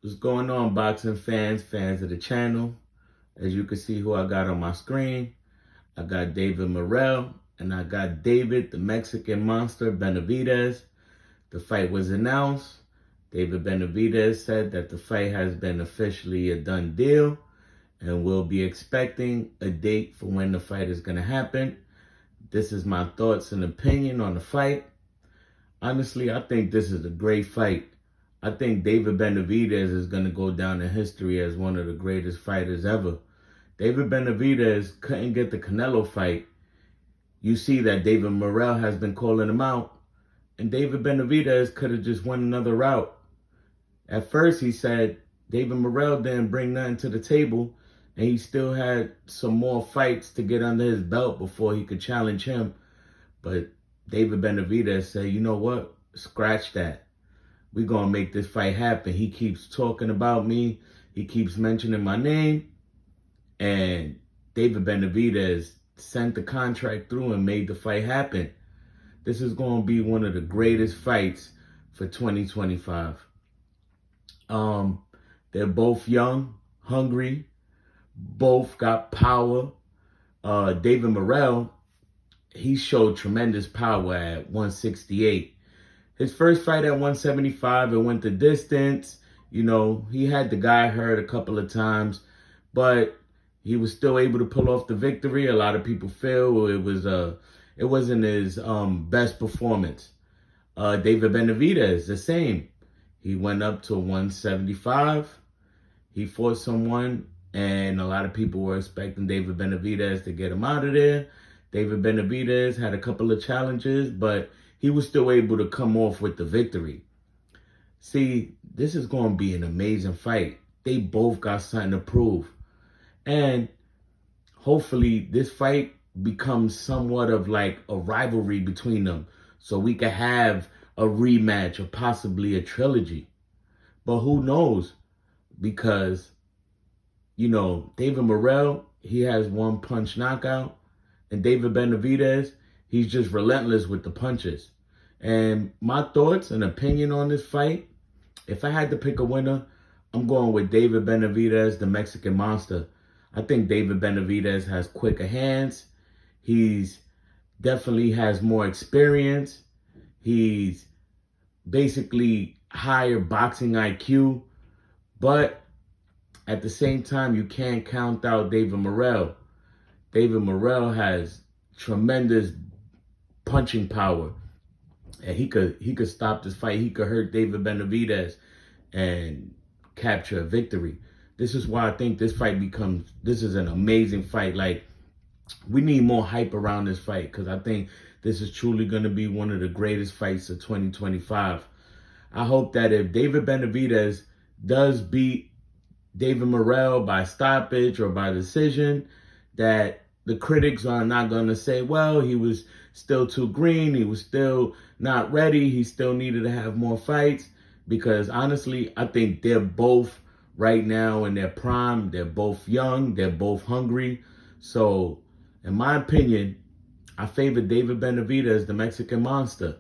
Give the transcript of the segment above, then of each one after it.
What's going on, boxing fans of the channel? As you can see who I got on my screen, I got David Morrell and I got David, the Mexican monster, Benavidez. The fight was announced. David Benavidez said that the fight has been officially a done deal and we'll be expecting a date for when the fight is going to happen. This is my thoughts and opinion on the fight. Honestly, I think this is a great fight. I think David Benavidez is going to go down in history as one of the greatest fighters ever. David Benavidez couldn't get the Canelo fight. You see that David Morrell has been calling him out. And David Benavidez could have just went another route. At first, he said David Morrell didn't bring nothing to the table. And he still had some more fights to get under his belt before he could challenge him. But David Benavidez said, you know what? Scratch that. We're going to make this fight happen. He keeps talking about me. He keeps mentioning my name. And David Benavidez sent the contract through and made the fight happen. This is going to be one of the greatest fights for 2025. They're both young, hungry, both got power. David Morrell, he showed tremendous power at 168. His first fight at 175, it went the distance. You know, he had the guy hurt a couple of times, but he was still able to pull off the victory. A lot of people feel it wasn't his best performance. David Benavidez, the same. He went up to 175. He fought someone, and a lot of people were expecting David Benavidez to get him out of there. David Benavidez had a couple of challenges, but he was still able to come off with the victory. See, this is going to be an amazing fight. They both got something to prove. And hopefully this fight becomes somewhat of like a rivalry between them, so we could have a rematch or possibly a trilogy. But who knows? Because, you know, David Morrell, he has one punch knockout. And David Benavidez, he's just relentless with the punches. And my thoughts and opinion on this fight, if I had to pick a winner, I'm going with David Benavidez, the Mexican monster. I think David Benavidez has quicker hands. He's definitely has more experience. He's basically higher boxing IQ. But at the same time, you can't count out David Morrell. David Morrell has tremendous punching power. And he could stop this fight. He could hurt David Benavidez and capture a victory. This is why I think this is an amazing fight. Like, we need more hype around this fight because I think this is truly going to be one of the greatest fights of 2025. I hope that if David Benavidez does beat David Morrell by stoppage or by decision, that the critics are not going to say, well, he was still too green. He was still not ready. He still needed to have more fights. Because honestly, I think they're both right now in their prime. They're both young. They're both hungry. So, in my opinion, I favor David Benavidez, the Mexican monster.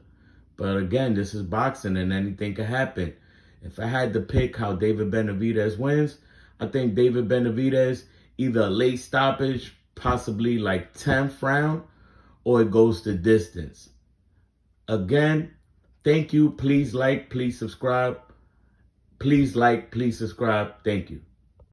But again, this is boxing and anything can happen. If I had to pick how David Benavidez wins, I think David Benavidez, either a late stoppage, possibly like 10th round, or it goes to distance. Again, thank you. Please like, please subscribe. Please like, please subscribe. Thank you.